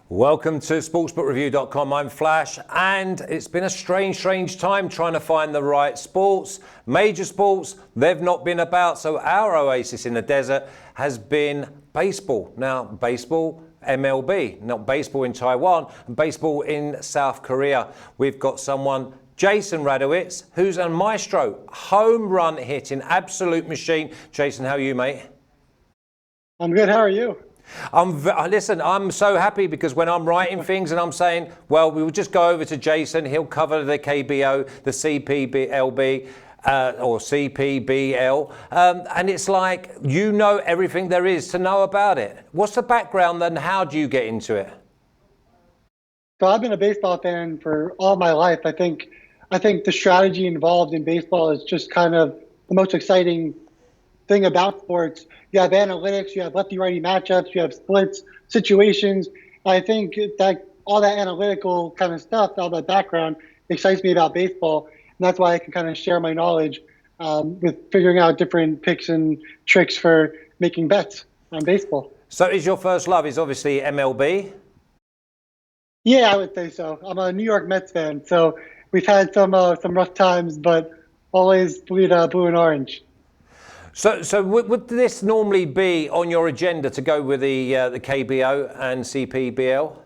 Welcome to sportsbookreview.com. I'm Flash, and it's been a strange time trying to find the right sports. Major sports, they've not been about, so our oasis in the desert has been baseball. Now, baseball, MLB, not baseball in Taiwan, and baseball in South Korea. We've got someone, Jason Radowitz, who's a maestro, home run hitting, absolute machine. Jason, how are you, mate? I'm good. How are you? Listen, I'm so happy because when I'm writing things and I'm saying, well, we will just go over to Jason, he'll cover the KBO, the CPBLB, or CPBL, and it's like, you know everything there is to know about it. What's the background and how do you get into it? So I've been a baseball fan for all my life. I think the strategy involved in baseball is just kind of the most exciting thing about sports. You have analytics, you have lefty-righty matchups, you have splits, situations. I think that all that analytical kind of stuff, all that background excites me about baseball. And that's why I can kind of share my knowledge with figuring out different picks and tricks for making bets on baseball. So is your first love is obviously MLB? Yeah, I would say so. I'm a New York Mets fan, so we've had some rough times, but always bleed blue and orange. So would this normally be on your agenda to go with the KBO and CPBL?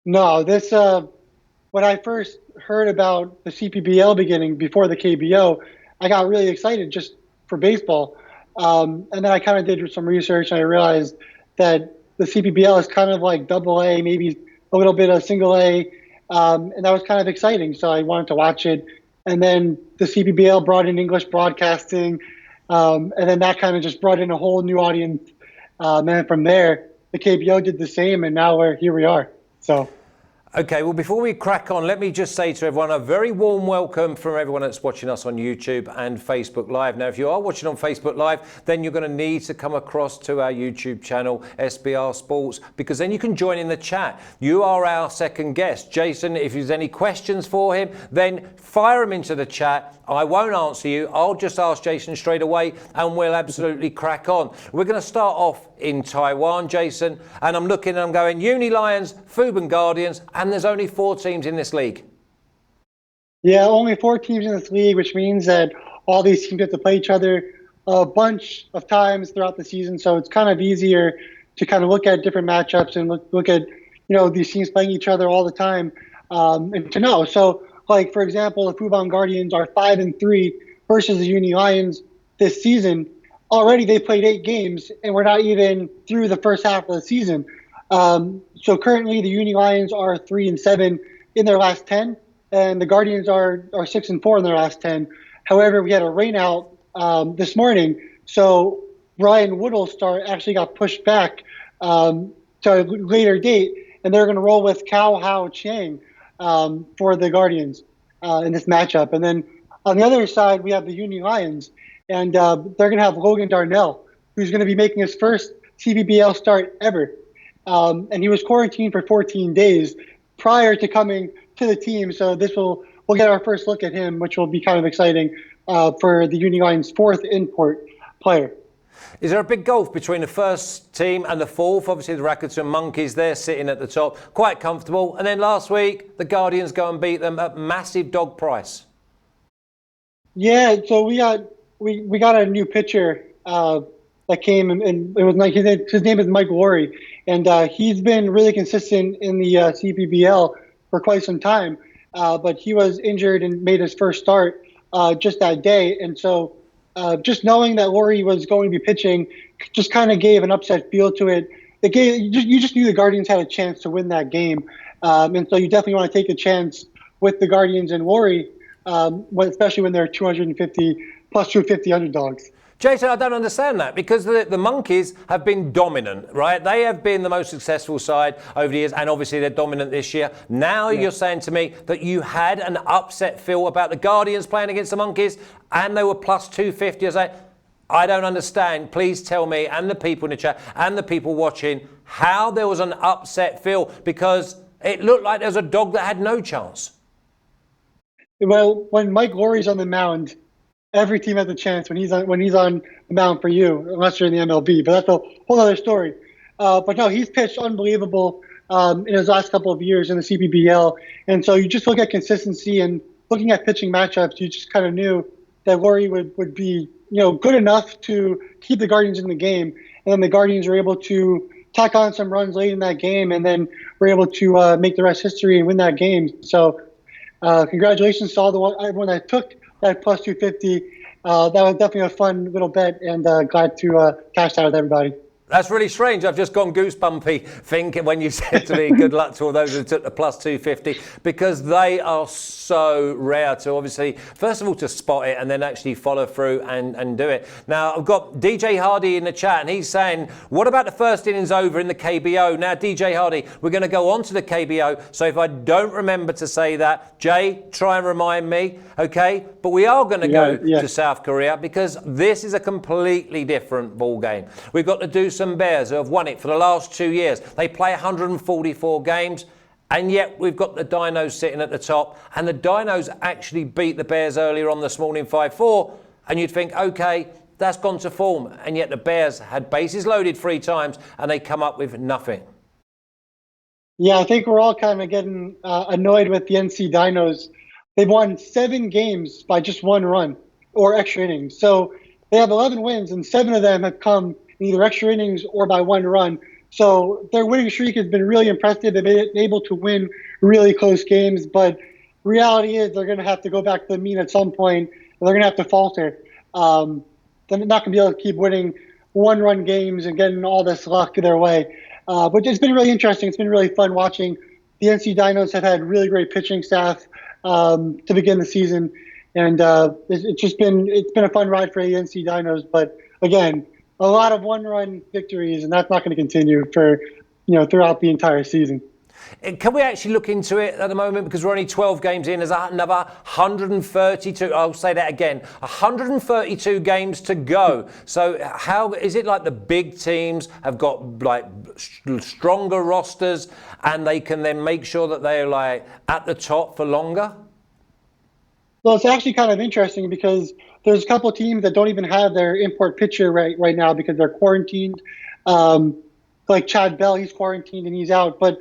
No, this when I first heard about the CPBL beginning before the KBO, I got really excited just for baseball, and then I kind of did some research and I realized that the CPBL is kind of like double A, maybe a little bit of single A, and that was kind of exciting. So I wanted to watch it, and then the CPBL brought in English broadcasting. And then that kind of just brought in a whole new audience. And then from there, the KBO did the same, and now here we are. So. Okay, well, before we crack on, let me just say to everyone a very warm welcome from everyone that's watching us on YouTube and Facebook Live. Now, if you are watching on Facebook Live, then you're going to need to come across to our YouTube channel, SBR Sports, because then you can join in the chat. You are our second guest. Jason, if there's any questions for him, then fire them into the chat. I won't answer you. I'll just ask Jason straight away, and we'll absolutely crack on. We're going to start off in Taiwan, Jason, and I'm looking and I'm going Uni Lions, Fuban Guardians, and there's only 4 teams in this league. Yeah, only 4 teams in this league, which means that all these teams get to play each other a bunch of times throughout the season. So it's kind of easier to kind of look at different matchups and look at these teams playing each other all the time, and to know. So, like for example, the Fuban Guardians are 5-3 versus the Uni Lions this season. Already they played 8 games, and we're not even through the first half of the season. So currently the Uni Lions are 3-7 in their last 10, and the Guardians are 6-4 in their last 10. However, we had a rain out this morning, so Ryan Woodall's start actually got pushed back to a later date, and they're going to roll with Cao Hao Chang for the Guardians in this matchup. And then on the other side, we have the Uni Lions. And they're going to have Logan Darnell, who's going to be making his first CPBL start ever. And he was quarantined for 14 days prior to coming to the team. So we'll get our first look at him, which will be kind of exciting for the Uni Lions' 4th import player. Is there a big gulf between the first team and the 4th? Obviously, the Rakuten Monkeys, they're sitting at the top, quite comfortable. And then last week, the Guardians go and beat them at massive dog price. Yeah, so we got a new pitcher that came, and it was like his name is Mike Lowry, and he's been really consistent in the CPBL for quite some time. But he was injured and made his first start just that day, and so just knowing that Lowry was going to be pitching just kind of gave an upset feel to it. You just knew the Guardians had a chance to win that game, and so you definitely want to take a chance with the Guardians and Lowry, especially when they're 250 plus 250 underdogs. Jason, I don't understand that because the Monkeys have been dominant, right? They have been the most successful side over the years, and obviously they're dominant this year. Now You're saying to me that you had an upset feel about the Guardians playing against the Monkeys, and they were plus 250. I don't understand. Please tell me, and the people in the chat, and the people watching, how there was an upset feel, because it looked like there was a dog that had no chance. Well, when Mike Lowry's on the mound, every team has a chance when he's on the mound for you, unless you're in the MLB. But that's a whole other story. But no, he's pitched unbelievable in his last couple of years in the CPBL. And so you just look at consistency and looking at pitching matchups, you just kind of knew that Laurie would be, good enough to keep the Guardians in the game. And then the Guardians were able to tack on some runs late in that game, and then were able to make the rest history and win that game. So congratulations to everyone that took that plus 250. That was definitely a fun little bet, and glad to cash out with everybody. That's really strange. I've just gone goosebumpy thinking when you said to me, good luck to all those who took the plus 250, because they are so rare to obviously, first of all, to spot it and then actually follow through and do it. Now, I've got DJ Hardy in the chat, and he's saying, what about the first innings over in the KBO? Now, DJ Hardy, we're going to go on to the KBO. So if I don't remember to say that, Jay, try and remind me, okay? But we are going to go to South Korea, because this is a completely different ball game. We've got to do some Bears who have won it for the last 2 years. They play 144 games, and yet we've got the Dinos sitting at the top, and the Dinos actually beat the Bears earlier on this morning 5-4, and you'd think, okay, that's gone to form, and yet the Bears had bases loaded 3 times and they come up with nothing. Yeah, I think we're all kind of getting annoyed with the NC Dinos. They've won 7 games by just 1 run or extra innings. So they have 11 wins, and 7 of them have come in either extra innings or by 1 run. So their winning streak has been really impressive. They've been able to win really close games, but reality is they're going to have to go back to the mean at some point, and they're going to have to falter. They're not going to be able to keep winning 1-run games and getting all this luck their way. But it's been really interesting. It's been really fun watching. The NC Dinos have had really great pitching staff to begin the season, and it's been a fun ride for the NC Dinos. But again, a lot of 1-run victories, and that's not going to continue for throughout the entire season. Can we actually look into it at the moment, because we're only 12 games in? There's another 132. I'll say that again. 132 games to go. So how is it like the big teams have got like stronger rosters, and they can then make sure that they're like at the top for longer? Well, it's actually kind of interesting, because there's a couple of teams that don't even have their import pitcher right now because they're quarantined. Like Chad Bell, he's quarantined and he's out. But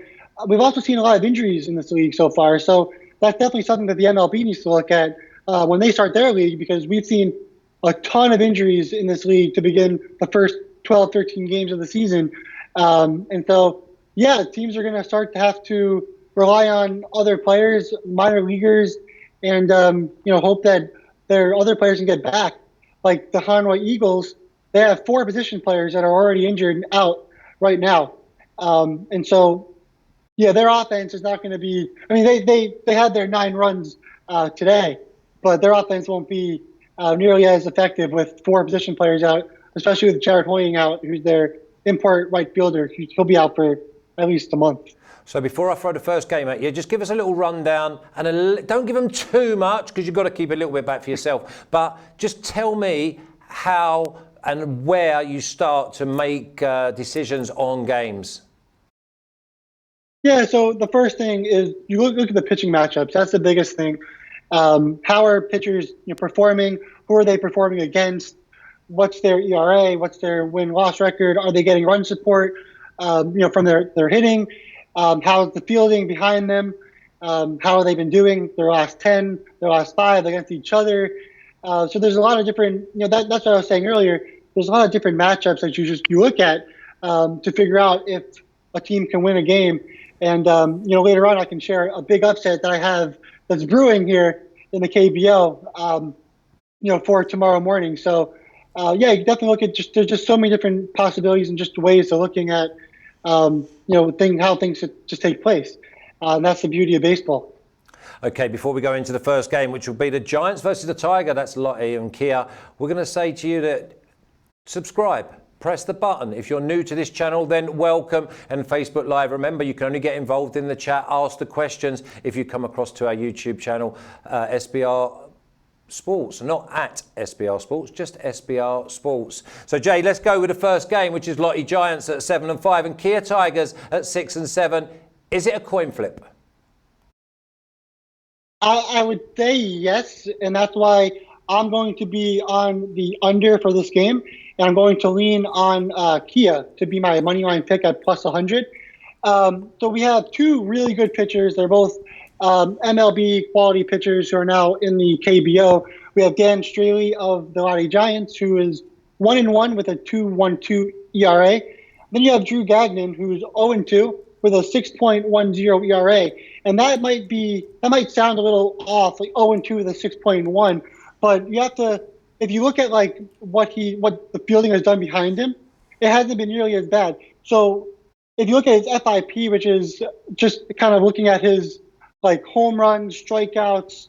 we've also seen a lot of injuries in this league so far. So that's definitely something that the MLB needs to look at when they start their league, because we've seen a ton of injuries in this league to begin the first 12, 13 games of the season. And so, teams are going to start to have to rely on other players, minor leaguers, and hope that their other players can get back. Like the Hanwha Eagles, they have 4 position players that are already injured and out right now. And so, their offense is not going to be – I mean, they had their 9 runs today, but their offense won't be nearly as effective with 4 position players out, especially with Jared Hoying out, who's their import right fielder. He'll be out for at least a month. So before I throw the first game at you, just give us a little rundown, and don't give them too much, because you've got to keep a little bit back for yourself. But just tell me how and where you start to make decisions on games. Yeah, so the first thing is you look at the pitching matchups. That's the biggest thing. How are pitchers performing? Who are they performing against? What's their ERA? What's their win-loss record? Are they getting run support from their hitting? How's the fielding behind them? How have they been doing their last 10, their last 5 against each other? So there's a lot of different, that's what I was saying earlier. There's a lot of different matchups that you look at to figure out if a team can win a game. And, later on I can share a big upset that I have that's brewing here in the KBO, for tomorrow morning. So, you definitely look at there's just so many different possibilities and just ways of looking at, how things should just take place. And that's the beauty of baseball. Okay, before we go into the first game, which will be the Giants versus the Tiger, that's Lottie and Kia, we're going to say to you that subscribe. Press the button. If you're new to this channel, then welcome. And Facebook Live, remember, you can only get involved in the chat, ask the questions if you come across to our YouTube channel, SBR Sports, not at SBR Sports, just SBR Sports. So, Jay, let's go with the first game, which is Lottie Giants at 7 and 5 and Kia Tigers at 6 and 7. Is it a coin flip? I would say yes, and that's why I'm going to be on the under for this game, and I'm going to lean on Kia to be my money line pick at plus 100. So we have two really good pitchers. They're both MLB quality pitchers who are now in the KBO. We have Dan Straley of the Lottie Giants, who is 1-1 with a 2.12 ERA. Then you have Drew Gagnon, who's 0-2 with a 6.10 ERA. And that might sound a little off, like 0-2 with a 6.1. But you have to, if you look at like what the fielding has done behind him, it hasn't been nearly as bad. So if you look at his FIP, which is just kind of looking at his like home runs, strikeouts,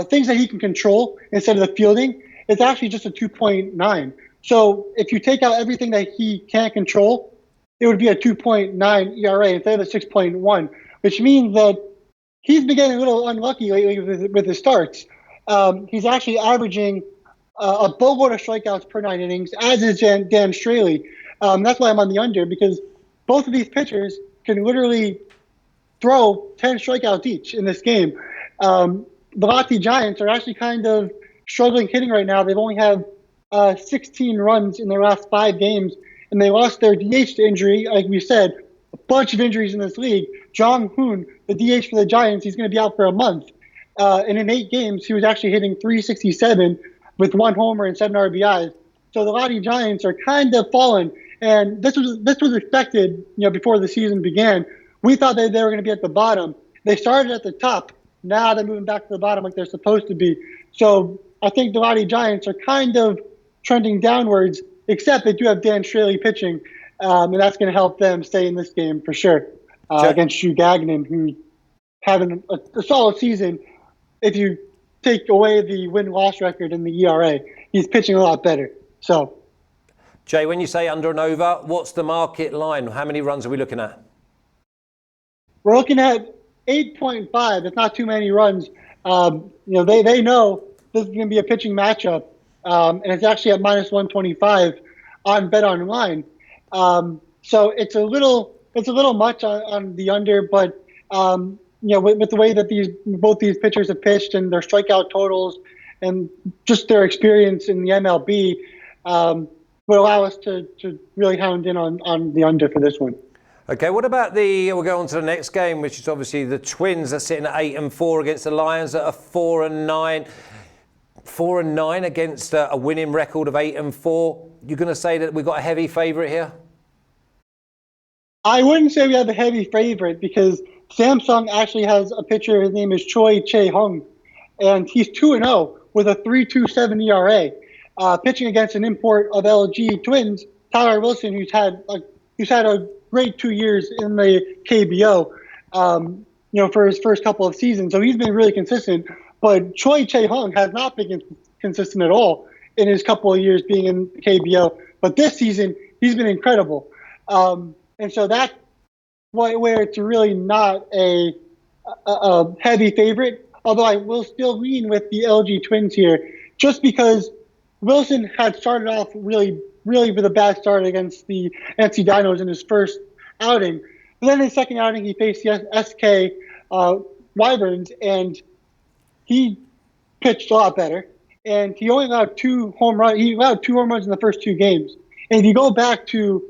things that he can control instead of the fielding, it's actually just a 2.9. So if you take out everything that he can't control, it would be a 2.9 ERA instead of a 6.1, which means that he's been getting a little unlucky lately with his starts. He's actually averaging a boatload of strikeouts per 9 innings, as is Dan Straley. That's why I'm on the under, because both of these pitchers can literally throw 10 strikeouts each in this game. The Lottie Giants are actually kind of struggling hitting right now. They've only have 16 runs in their last 5 games, and they lost their DH to injury. Like we said, a bunch of injuries in this league. Jong Hoon, the DH for the Giants, he's going to be out for a month. And in 8 games, he was actually hitting .367 with 1 homer and 7 RBIs. So the Lottie Giants are kind of fallen. And this was expected, before the season began. We thought that they were going to be at the bottom. They started at the top. Now they're moving back to the bottom like they're supposed to be. So I think the Lottie Giants are kind of trending downwards, except they do have Dan Straley pitching, and that's going to help them stay in this game for sure against Drew Gagnon, who's having a solid season. If you take away the win-loss record and the ERA, he's pitching a lot better. So. Jay, when you say under and over, what's the market line? How many runs are we looking at? We're looking at 8.5. It's not too many runs. They know this is going to be a pitching matchup, and it's actually at -125 on Bet Online. So it's a little much on the under, but with the way that both these pitchers have pitched and their strikeout totals and just their experience in the MLB. Would allow us to really hound in on the under for this one. Okay, what about we'll go on to the next game, which is obviously the Twins are sitting at 8-4 against the Lions that are 4-9. 4-9 against a winning record of 8-4. You're going to say that we've got a heavy favourite here? I wouldn't say we have a heavy favourite, because Samsung actually has a pitcher. His name is Choi Chae-hung, and he's 2-0 with a 3.27 ERA. Pitching against an import of LG Twins, Tyler Wilson, who's had a great 2 years in the KBO, for his first couple of seasons. So he's been really consistent. But Choi Chae-hung has not been consistent at all in his couple of years being in the KBO. But this season, he's been incredible. And so that's where it's really not a heavy favorite. Although I will still lean with the LG Twins here, just because Wilson had started off really with a bad start against the NC Dinos in his first outing. But then in his second outing, he faced the SK Wyverns, and he pitched a lot better. And he only allowed 2 home runs. He allowed 2 home runs in the first 2 games. And if you go back to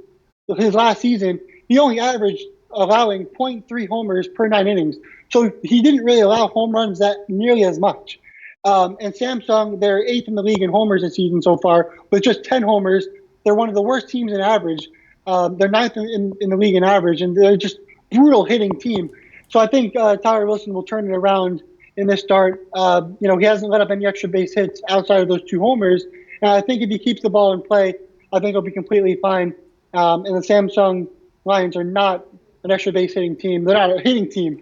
his last season, he only averaged allowing 0.3 homers per 9 innings. So he didn't really allow home runs that nearly as much. And Samsung, they're 8th in the league in homers this season so far, with just 10 homers. They're one of the worst teams in average. They're 9th in the league in average, and they're just brutal hitting team. So I think Tyler Wilson will turn it around in this start. He hasn't let up any extra base hits outside of those 2 homers. And I think if he keeps the ball in play, I think he'll be completely fine. And the Samsung Lions are not an extra base hitting team. They're not a hitting team,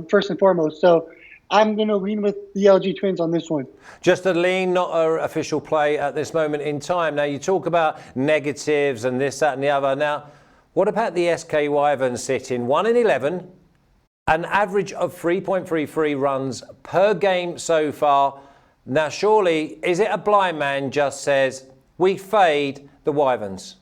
first and foremost. So I'm going to lean with the LG Twins on this one. Just a lean, not an official play at this moment in time. Now, you talk about negatives and this, that and the other. Now, what about the SK Wyverns sitting 1-11, an average of 3.33 runs per game so far? Now, surely, is it a blind man just says, we fade the Wyverns?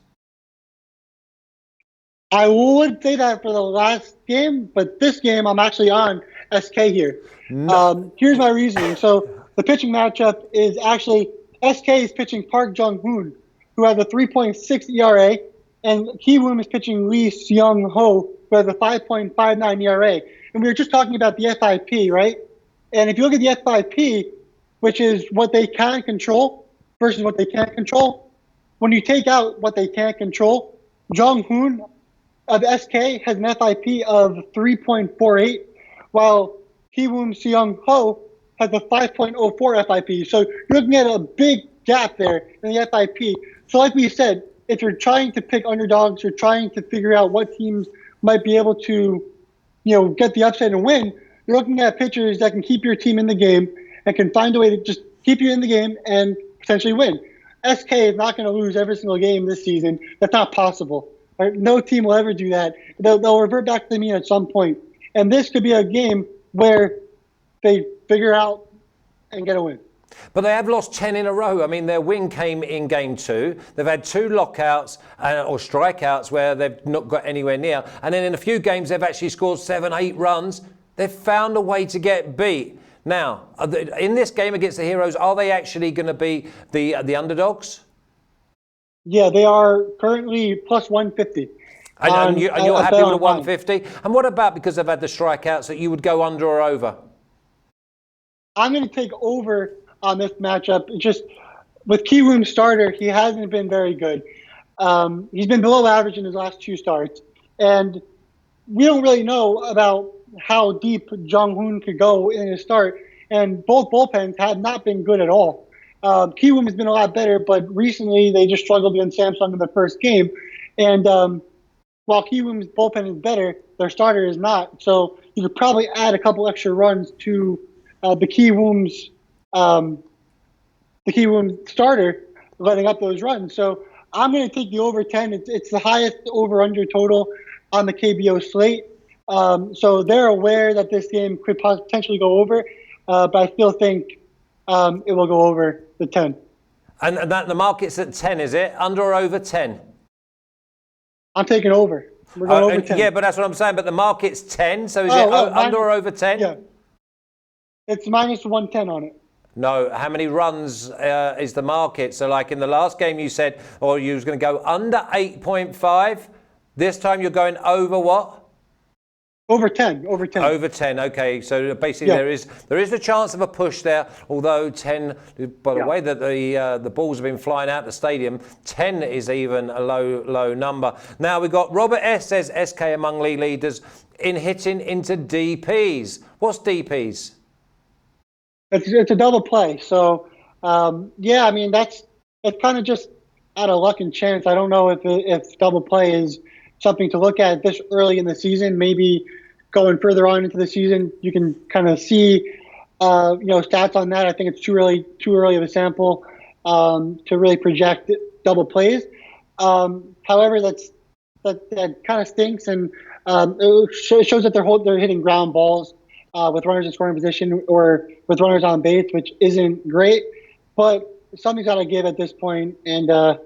I would say that for the last game, but this game I'm actually on SK here. No. Here's my reasoning. So the pitching matchup is actually SK is pitching Park Jung-hoon, who has a 3.6 ERA, and Ki-woon is pitching Lee Seung-ho, who has a 5.59 ERA. And we were just talking about the FIP, right? And if you look at the FIP, which is what they can control versus what they can't control, when you take out what they can't control, Jung-hoon of SK has an FIP of 3.48, while Ki-woon Seung-ho has a 5.04 FIP. So you're looking at a big gap there in the FIP. So like we said, if you're trying to pick underdogs, you're trying to figure out what teams might be able to, get the upset and win, you're looking at pitchers that can keep your team in the game and can find a way to just keep you in the game and potentially win. SK is not going to lose every single game this season. That's not possible. Right? No team will ever do that. They'll revert back to the mean at some point. And this could be a game where they figure out and get a win. But they have lost 10 in a row. I mean, their win came in game 2. They've had 2 lockouts or strikeouts where they've not got anywhere near. And then in a few games, they've actually scored 7, 8 runs. They've found a way to get beat. Now, in this game against the Heroes, are they actually going to be the underdogs? Yeah, they are currently plus 150. And you're happy with the 150? And what about, because they've had the strikeouts, that you would go under or over? I'm going to take over on this matchup. Just with Ki-woon's starter, he hasn't been very good. He's been below average in his last 2 starts. And we don't really know about how deep Jung-hoon could go in his start. And both bullpens have not been good at all. Ki-woon has been a lot better, but recently they just struggled against Samsung in the first game. And while Ki-woon's bullpen is better, their starter is not. So you could probably add a couple extra runs to the Ki-woon's starter, letting up those runs. So I'm going to take the over 10. It's the highest over-under total on the KBO slate. So they're aware that this game could potentially go over, but I still think it will go over the 10. And that the market's at 10, is it? Under or over 10? I'm taking over. We're going over 10. Yeah, but that's what I'm saying. But the market's 10, so is it under or over 10? Yeah. It's minus 110 on it. No, how many runs is the market? So like in the last game you said, or you was going to go under 8.5. This time you're going over what? Over 10. Over 10. Over 10. Okay, so basically there is the chance of a push there. Although 10, by the way that the balls have been flying out the stadium, 10 is even a low number. Now we've got Robert S says SK among league leaders in hitting into DPs. What's DPs? It's a double play. So yeah, I mean it's kind of just out of luck and chance. I don't know if double play is something to look at this early in the season. Maybe going further on into the season, you can kind of see, stats on that. I think it's too early of a sample to really project double plays. However, that kind of stinks, and it shows that they're hitting ground balls with runners in scoring position or with runners on base, which isn't great. But something's got to give at this point, and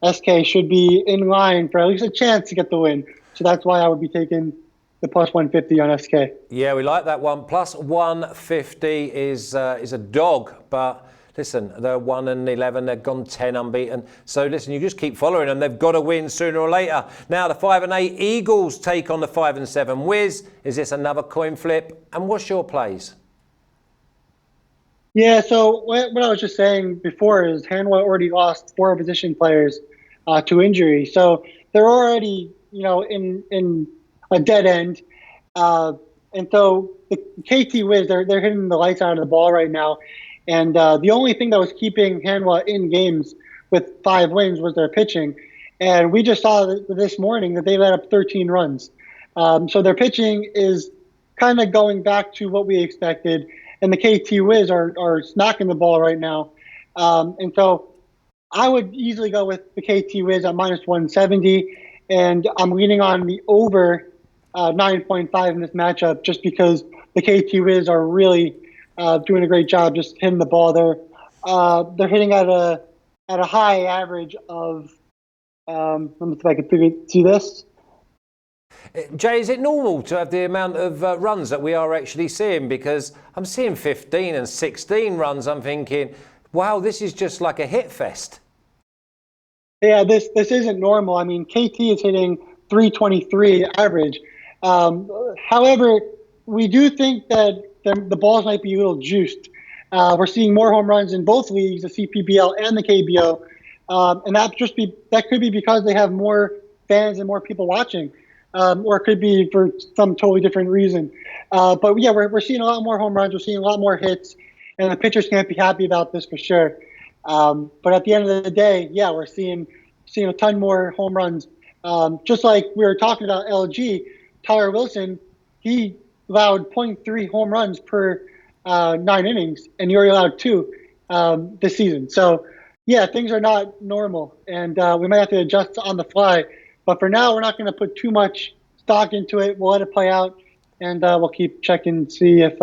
SK should be in line for at least a chance to get the win. So that's why I would be taking the plus 150 on SK. Yeah, we like that one. Plus 150 is a dog, but listen, they're 1-11. They've gone 10 unbeaten. So listen, you just keep following them. They've got to win sooner or later. Now the 5-8 Eagles take on the 5-7 Wiz. Is this another coin flip? And what's your plays? Yeah, so what I was just saying before is Hanwha already lost 4 position players to injury. So they're already, in a dead end. And so the KT Wiz, they're hitting the lights out of the ball right now. And the only thing that was keeping Hanwha in games with 5 wins was their pitching. And we just saw this morning that they let up 13 runs. So their pitching is kind of going back to what we expected. And the KT Wiz are smacking the ball right now. And so I would easily go with the KT Wiz at minus 170. And I'm leaning on the over 9.5 in this matchup just because the KT Wiz are really doing a great job just hitting the ball. They're hitting at a high average of, let me see if I can see this. Jay, is it normal to have the amount of runs that we are actually seeing? Because I'm seeing 15 and 16 runs. I'm thinking, wow, this is just like a hit fest. Yeah, this isn't normal. I mean, KT is hitting 323 average, However, we do think that the balls might be a little juiced. We're seeing more home runs in both leagues, the CPBL and the KBO, and that could be because they have more fans and more people watching, or it could be for some totally different reason. But yeah, we're seeing a lot more home runs. We're seeing a lot more hits, and the pitchers can't be happy about this for sure. But at the end of the day, yeah, we're seeing a ton more home runs. Just like we were talking about LG, Tyler Wilson, he allowed zero point 0.3 home runs per 9 innings, and you already allowed 2 this season. So, yeah, things are not normal, and we might have to adjust on the fly. But for now, we're not going to put too much stock into it. We'll let it play out, and we'll keep checking to see if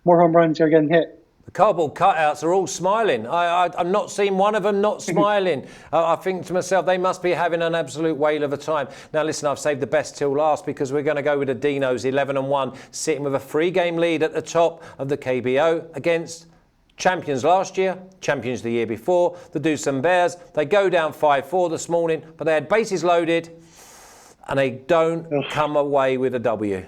more home runs are getting hit. The cardboard cutouts are all smiling. I'm not seeing one of them not smiling. I think to myself, they must be having an absolute whale of a time. Now, listen, I've saved the best till last because we're going to go with the Dinos 11-1, sitting with a 3-game lead at the top of the KBO against champions last year, champions the year before, the Doosan Bears. They go down 5-4 this morning, but they had bases loaded and they don't come away with a W.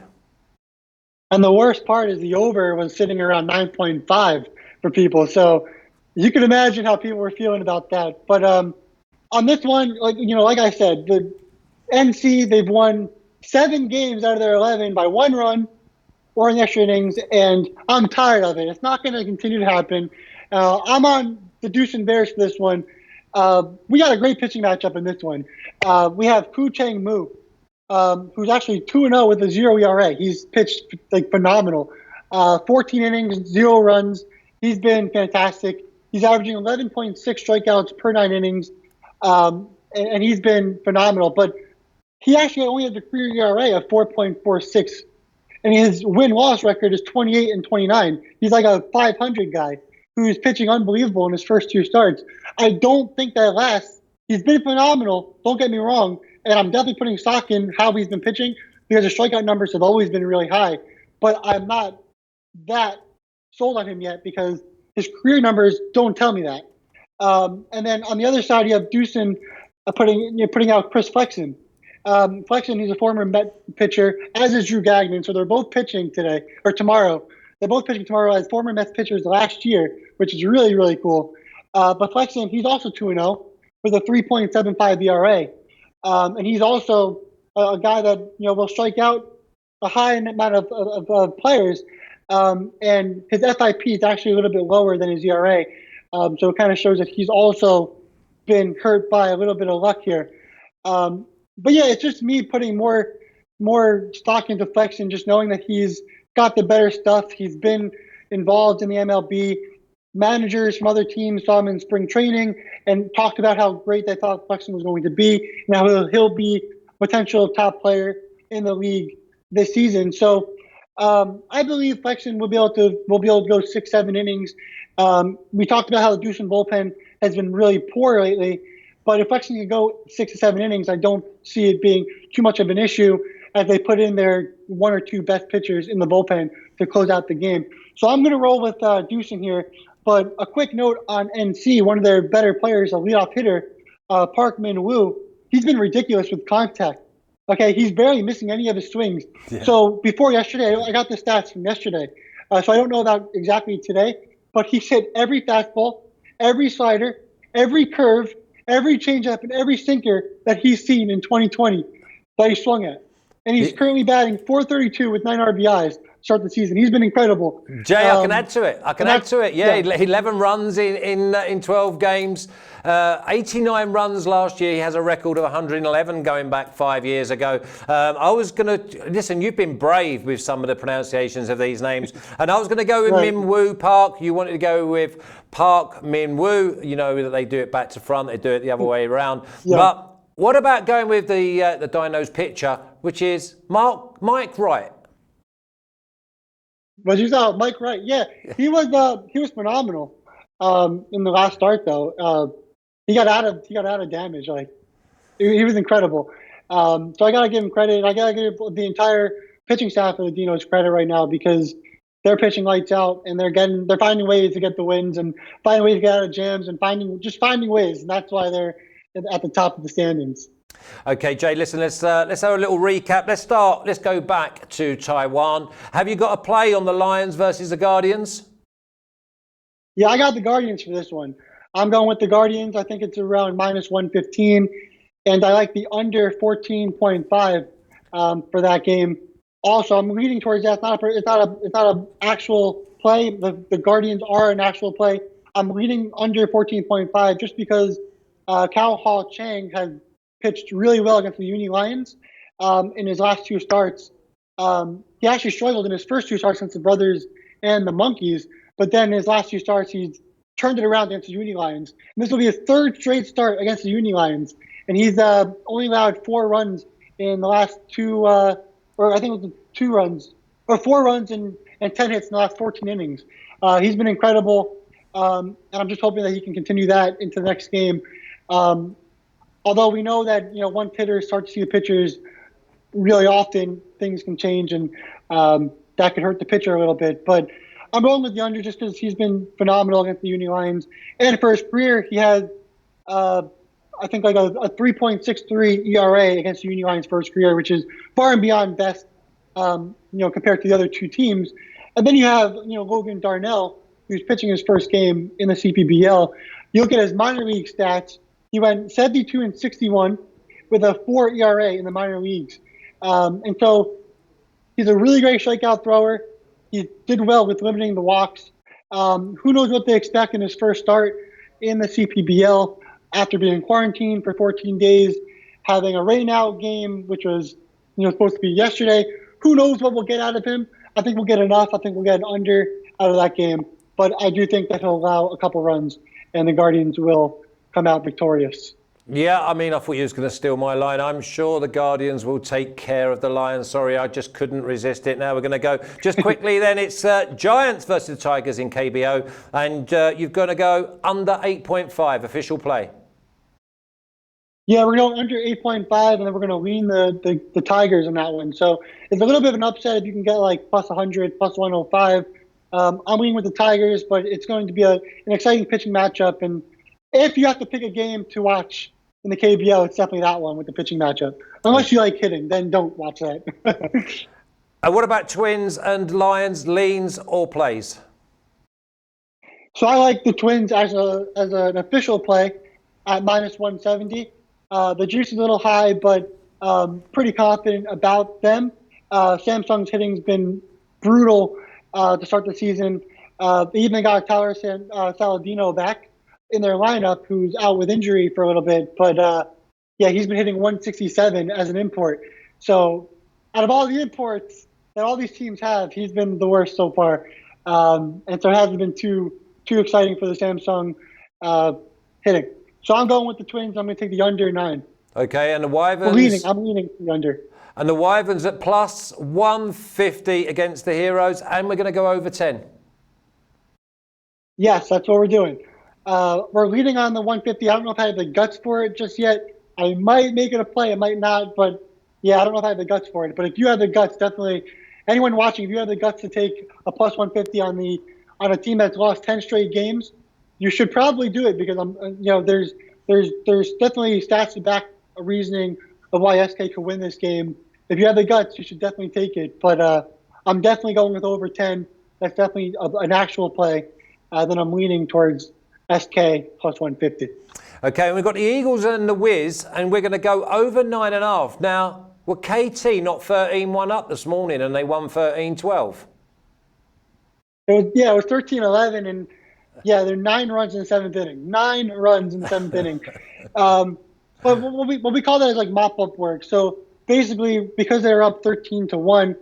And the worst part is the over was sitting around 9.5 for people. So you can imagine how people were feeling about that. But on this one, like I said, the NC, they've won 7 games out of their 11 by 1 run or in the extra innings, and I'm tired of it. It's not going to continue to happen. I'm on the Doosan Bears for this one. We got a great pitching matchup in this one. We have Koo Chang Moo, who's actually 2-0 with a 0 ERA. He's pitched phenomenal. 14 innings, 0 runs. He's been fantastic. He's averaging 11.6 strikeouts per 9 innings, and he's been phenomenal. But he actually only has a career ERA of 4.46, and his win-loss record is 28-29. He's like a 500 guy who's pitching unbelievable in his first 2 starts. I don't think that lasts. He's been phenomenal. Don't get me wrong. And I'm definitely putting stock in how he's been pitching because the strikeout numbers have always been really high. But I'm not that sold on him yet because his career numbers don't tell me that. And then on the other side, you have Doosan putting out Chris Flexen. Flexen, he's a former Met pitcher, as is Drew Gagnon. So they're both pitching today or tomorrow. They're both pitching tomorrow as former Mets pitchers last year, which is really, really cool. But Flexen, he's also 2-0 with a 3.75 ERA. And he's also a guy that will strike out a high amount of players, and his FIP is actually a little bit lower than his ERA. So it kind of shows that he's also been hurt by a little bit of luck here. But yeah, it's just me putting more stock into Flexen, just knowing that he's got the better stuff. He's been involved in the MLB. Managers from other teams saw him in spring training and talked about how great they thought Flexen was going to be. Now he'll be a potential top player in the league this season. So I believe Flexen will be able to go 6-7 innings. We talked about how the Doosan bullpen has been really poor lately, but if Flexen can go 6 to 7 innings, I don't see it being too much of an issue as they put in their 1 or 2 best pitchers in the bullpen to close out the game. So I'm going to roll with Doosan here. But a quick note on NC, one of their better players, a leadoff hitter, Park Min-woo, he's been ridiculous with contact. Okay, he's barely missing any of his swings. Yeah. So before yesterday, I got the stats from yesterday. So I don't know about exactly today, but he's hit every fastball, every slider, every curve, every changeup, and every sinker that he's seen in 2020 that he swung at. And he's currently batting .432 with 9 RBIs. Start the season. He's been incredible. Jay, I can add to it. Yeah, 11 runs in 12 games. 89 runs last year. He has a record of 111 going back 5 years ago. I was going to listen. You've been brave with some of the pronunciations of these names, and I was going to go with Min-woo Park. You wanted to go with Park Min-woo. You know that they do it back to front. They do it the other way around. Yeah. But what about going with the Dinos pitcher, which is Mike Wright? But you saw Mike Wright, yeah, he was phenomenal in the last start though. He got out of damage, like he was incredible. So I gotta give him credit. I gotta give the entire pitching staff of the Dinos credit right now because they're pitching lights out and they're finding ways to get the wins and finding ways to get out of jams and finding ways, and that's why they're at the top of the standings. Okay, Jay, listen, let's have a little recap. Let's go back to Taiwan. Have you got a play on the Lions versus the Guardians? Yeah, I got the Guardians for this one. I'm going with the Guardians. I think it's around minus 115, and I like the under 14.5 for that game. Also, I'm leaning towards that. It's not a actual play. The Guardians are an actual play. I'm leaning under 14.5 just because Cal Hall Chang has pitched really well against the Uni Lions in his last two starts. He actually struggled in his first two starts against the Brothers and the Monkeys, but then his last two starts, he's turned it around against the Uni Lions. And this will be his third straight start against the Uni Lions. And he's only allowed 4 runs in the last two, or I think it was 2 runs, or 4 runs and 10 hits in the last 14 innings. He's been incredible, and I'm just hoping that he can continue that into the next game. Although we know that, once hitters start to see the pitchers really often, things can change, and that could hurt the pitcher a little bit. But I'm going with the under just because he's been phenomenal against the Uni Lions. And for his career, he had, I think, like a 3.63 ERA against the Uni Lions for his career, which is far and beyond best, compared to the other two teams. And then you have, Logan Darnell, who's pitching his first game in the CPBL. You look at his minor league stats. He went 72-61 with a 4 ERA in the minor leagues. And so he's a really great strikeout thrower. He did well with limiting the walks. Who knows what they expect in his first start in the CPBL after being quarantined for 14 days, having a rain-out game, which was supposed to be yesterday. Who knows what we'll get out of him? I think we'll get enough. I think we'll get an under out of that game. But I do think that he'll allow a couple runs, and the Guardians will come out victorious. Yeah, I thought you was going to steal my line. I'm sure the Guardians will take care of the Lions. Sorry, I just couldn't resist it. Now we're going to go just quickly then. It's Giants versus the Tigers in KBO. And you've got to go under 8.5, official play. Yeah, we're going under 8.5, and then we're going to lean the Tigers in that one. So it's a little bit of an upset if you can get like plus 100, plus 105. I'm leaning with the Tigers, but it's going to be an exciting pitching matchup. And if you have to pick a game to watch in the KBO, it's definitely that one with the pitching matchup. Unless you like hitting, then don't watch that. What about Twins and Lions, leans or plays? So I like the Twins as an official play at minus 170. The juice is a little high, but pretty confident about them. Samsung's hitting's been brutal to start the season. They even got Tyler Saladino back in their lineup, who's out with injury for a little bit. But he's been hitting 167 as an import. So out of all the imports that all these teams have, he's been the worst so far. And so it hasn't been too exciting for the Samsung hitting. So I'm going with the Twins. I'm going to take the under 9. Okay, and the Wyverns? I'm leaning the under. And the Wyverns at plus 150 against the Heroes, and we're going to go over 10. Yes, that's what we're doing. We're leading on the 150. I don't know if I have the guts for it just yet. I might make it a play. I might not. But, I don't know if I have the guts for it. But if you have the guts, definitely, anyone watching, if you have the guts to take a plus 150 on a team that's lost 10 straight games, you should probably do it because there's definitely stats to back a reasoning of why SK could win this game. If you have the guts, you should definitely take it. But I'm definitely going with over 10. That's definitely an actual play. Then I'm leaning towards SK plus 150. Okay, we've got the Eagles and the Wiz, and we're going to go over 9.5. Now, were KT not 13-1 up this morning, and they won 13-12? It was 13-11, and they're 9 runs in the 7th inning. 9 runs in the 7th inning. But what we call that is like mop-up work. So basically, because they're up 13-1,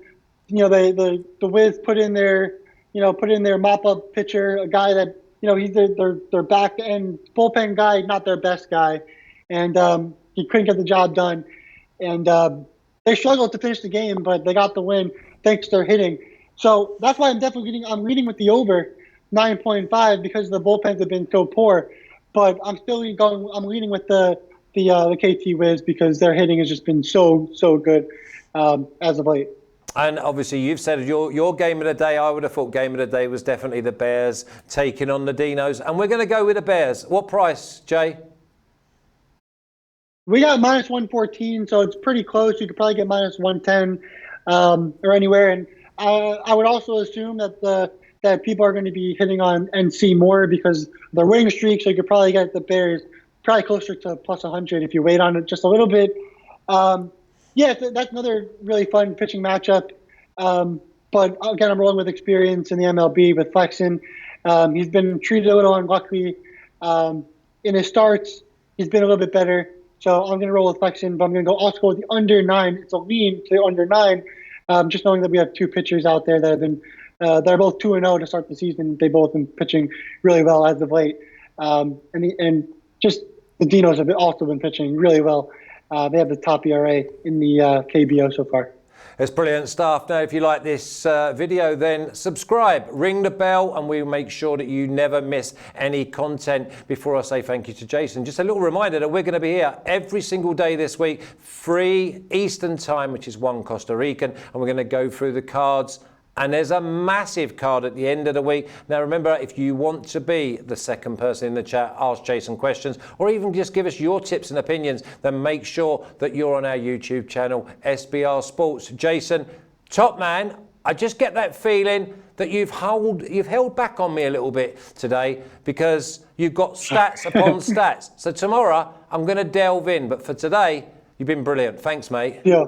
the Wiz put in their mop-up pitcher, a guy that he's their back end bullpen guy, not their best guy, and he couldn't get the job done. And they struggled to finish the game, but they got the win thanks to their hitting. So that's why I'm leading with the over 9.5 because the bullpens have been so poor. But I'm leading with the KT Wiz because their hitting has just been so good as of late. And obviously, you've said your game of the day. I would have thought game of the day was definitely the Bears taking on the Dinos. And we're going to go with the Bears. What price, Jay? We got minus 114, so it's pretty close. You could probably get minus 110 or anywhere. And I would also assume that people are going to be hitting on NC more because they're winning streak. So you could probably get the Bears probably closer to plus 100 if you wait on it just a little bit. Yeah, that's another really fun pitching matchup. But again, I'm rolling with experience in the MLB with Flexen. He's been treated a little unluckily in his starts. He's been a little bit better. So I'm going to roll with Flexen, but I'm going to also go with the under 9. It's a lean to under 9, just knowing that we have two pitchers out there that have been they're both 2-0 to start the season. They've both been pitching really well as of late, and just the Dinos have also been pitching really well. They have the top ERA in the KBO so far. It's brilliant stuff. Now, if you like this video, then subscribe, ring the bell, and we'll make sure that you never miss any content. Before I say thank you to Jason, just a little reminder that we're going to be here every single day this week, 3 Eastern time, which is 1 Costa Rican, and we're going to go through the cards. And there's a massive card at the end of the week. Now, remember, if you want to be the second person in the chat, ask Jason questions, or even just give us your tips and opinions, then make sure that you're on our YouTube channel, SBR Sports. Jason, top man, I just get that feeling that you've held back on me a little bit today because you've got stats upon stats. So tomorrow, I'm going to delve in. But for today, you've been brilliant. Thanks, mate. Yeah.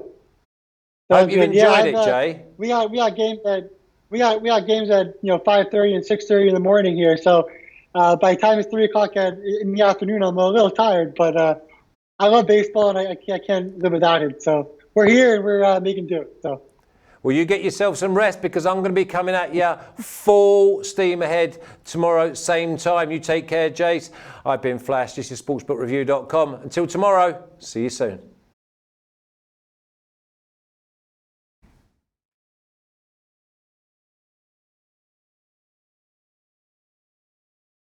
I hope you've enjoyed it, Jay. We got games at 5:30 and 6:30 in the morning here. So by the time it's 3 o'clock in the afternoon, I'm a little tired. But I love baseball and I can't live without it. So we're here and we're making do. So. Well, you get yourself some rest because I'm going to be coming at you full steam ahead tomorrow, same time. You take care, Jace. I've been Flash. This is sportsbookreview.com. Until tomorrow, see you soon.